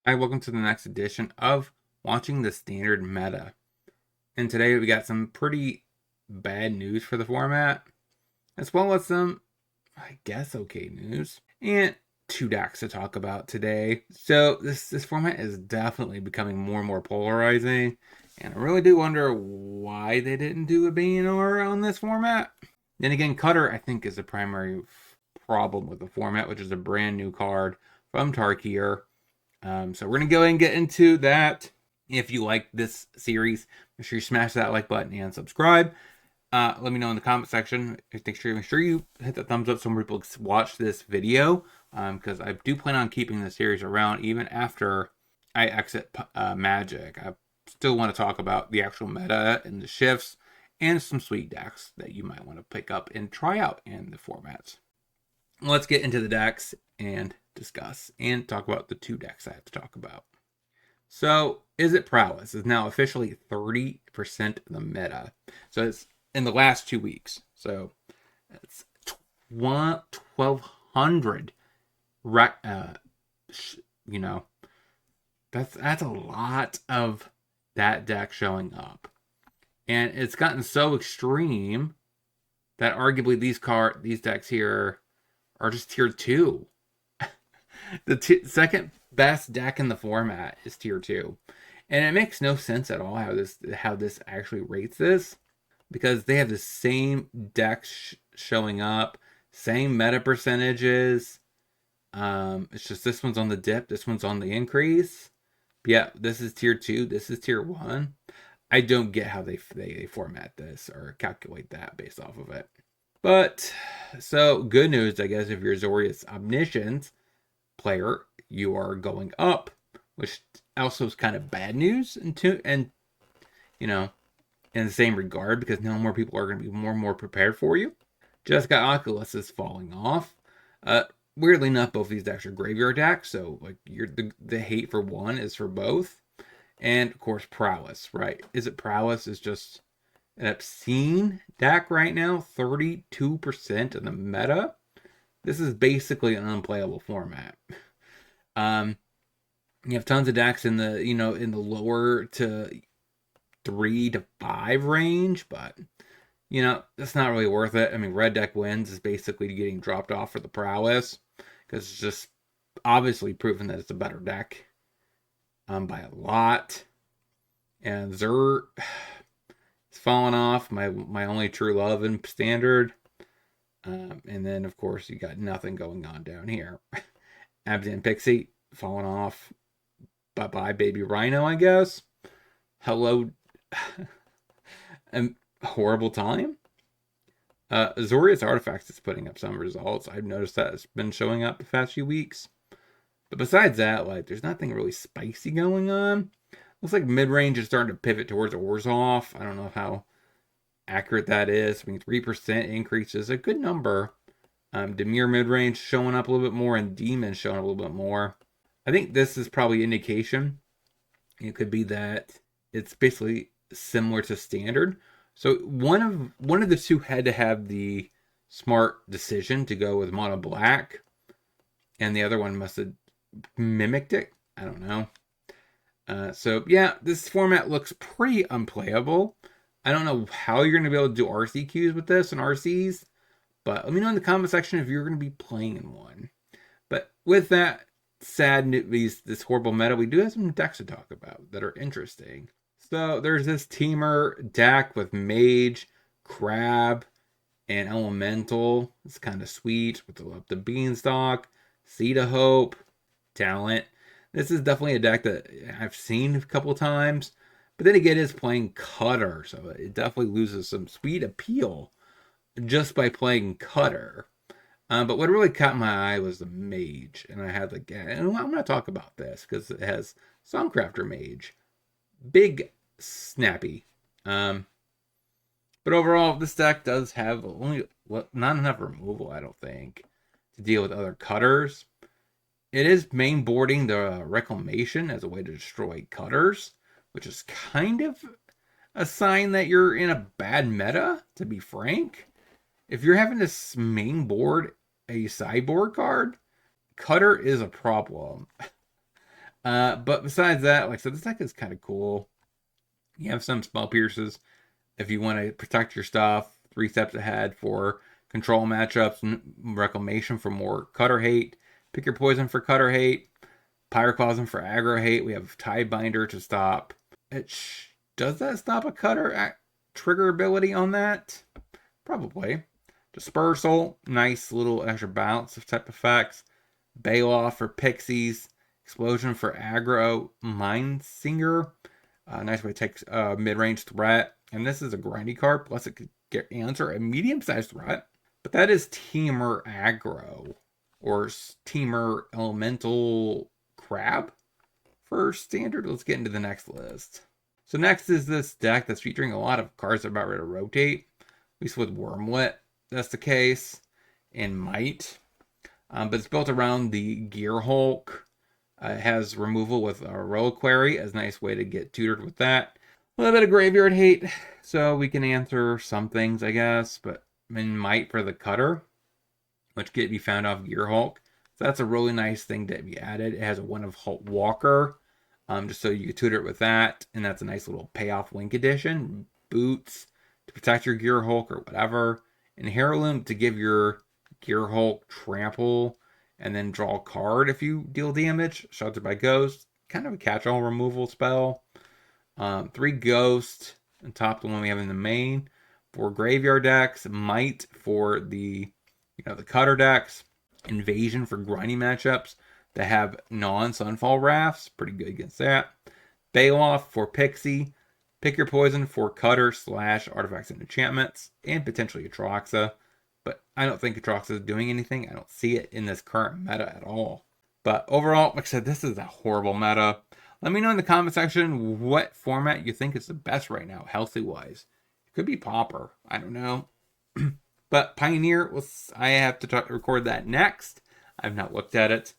Hi, welcome to the next edition of Watching the Standard Meta. And today we got some pretty bad news for the format, as well as some, I guess, okay news, and two decks to talk about today. So this format is definitely becoming more and more polarizing, and I really do wonder why they didn't do a BNR on this format. Then again, Cutter, I think, is the primary problem with the format, which is a brand new card from Tarkir. So we're going to go ahead and get into that. If you like this series, make sure you smash that like button and subscribe. Let me know in the comment section. Make sure you hit the thumbs up so more people watch this video. Because I do plan on keeping the series around even after I exit Magic. I still want to talk about the actual meta and the shifts and some sweet decks that you might want to pick up and try out in the formats. Let's get into the decks and discuss and talk about the two decks I have to talk about. So, Is It Prowess is now officially 30% of the meta. So it's in the last 2 weeks. So it's 1,200. That's a lot of that deck showing up, and it's gotten so extreme that arguably these decks here are just tier 2. The second best deck in the format is tier 2. And it makes no sense at all how this actually rates this, because they have the same decks showing up, same meta percentages. It's just this one's on the dip, this one's on the increase. But yeah, this is tier 2, this is tier 1. I don't get how they format this or calculate that based off of it. But so good news, I guess, if you're Azorius Omniscience player, you are going up, which also is kind of bad news in the same regard, because now more people are going to be more and more prepared for you. Jessica Oculus is falling off. Weirdly enough, both these decks are graveyard decks, so like the hate for one is for both. And of course, Prowess, right? Is It Prowess is just an obscene deck right now, 32% of the meta. This is basically an unplayable format. You have tons of decks in the lower to 3 to 5 range, but it's not really worth it. I mean, red deck wins is basically getting dropped off for the Prowess, because it's just obviously proven that it's a better deck by a lot. And Zur is falling off, my only true love in standard. And then of course you got nothing going on down here. Abzan Pixie falling off. Bye-bye, baby Rhino, I guess. Hello. Horrible time. Azorius Artifacts is putting up some results. I've noticed that it's been showing up the past few weeks. But besides that, there's nothing really spicy going on. Looks like mid-range is starting to pivot towards Orzhov. I don't know how accurate that is. I mean, 3% increase is a good number. Dimir mid-range showing up a little bit more, and Demon showing up a little bit more. I think this is probably indication. It could be that it's basically similar to standard. So one of the two had to have the smart decision to go with mono black, and the other one must have mimicked it. I don't know. So yeah, this format looks pretty unplayable. I don't know how you're going to be able to do RCQs with this and RCs, but let me know in the comment section if you're going to be playing in one. But with that sad news, this horrible meta, we do have some decks to talk about that are interesting. So there's this Teamer deck with Mage, Crab, and Elemental. It's kind of sweet with the Beanstalk, Seed of Hope, Talent. This is definitely a deck that I've seen a couple times. But then again, it's playing Cutter, so it definitely loses some sweet appeal just by playing Cutter. But what really caught my eye was the Mage, and I had and I'm going to talk about this because it has Songcrafter Mage, big snappy. But overall, this deck does have not enough removal, I don't think, to deal with other Cutters. It is mainboarding the Reclamation as a way to destroy Cutters, which is kind of a sign that you're in a bad meta, to be frank. If you're having to mainboard a sideboard card, Cutter is a problem. But besides that, like I said, this deck is kind of cool. You have some spell pierces if you want to protect your stuff 3 steps ahead for control matchups, and reclamation for more cutter hate. Pick your poison for cutter hate. Pyroclasm for aggro hate. We have Tidebinder to stop. Does that stop a cutter trigger ability on that? Probably. Dispersal, nice little extra bounce of type effects. Bailoff for pixies. Explosion for aggro. Mindsinger. Nice way to take a mid-range threat. And this is a grindy card, plus it could answer a medium-sized threat. But that is Teamer Aggro, or Teamer Elemental Crab for standard. Let's get into the next list. So next is this deck that's featuring a lot of cards that are about ready to rotate. At least with Wormlet, that's the case. And Might. But it's built around the Gear Hulk. It has removal with a Reliquary as a nice way to get tutored with that. A little bit of graveyard hate, so we can answer some things, I guess. But Might for the cutter, which can be found off Gear Hulk. So that's a really nice thing to be added. It has a one of Hulk Walker, just so you can tutor it with that. And that's a nice little payoff link addition. Boots to protect your Gear Hulk or whatever. And Heirloom to give your Gear Hulk trample and then draw a card if you deal damage. Sheltered by Ghost. Kind of a catch-all removal spell. 3 Ghost on top of the one we have in the main. 4 graveyard decks. Might for the the cutter decks. Invasion for grindy matchups that have non-Sunfall Rafts. Pretty good against that. Bailoff for Pixie. Pick your poison for cutter / artifacts and enchantments. And potentially Atraxa. But I don't think Atraxa is doing anything. I don't see it in this current meta at all. But overall, like I said, this is a horrible meta. Let me know in the comment section what format you think is the best right now, healthy-wise. It could be Pauper. I don't know. But Pioneer, I have to record that next. I've not looked at it.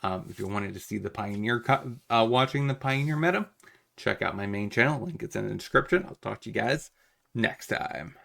If you wanted to see the Pioneer, watching the Pioneer meta, check out my main channel. Link is in the description. I'll talk to you guys next time.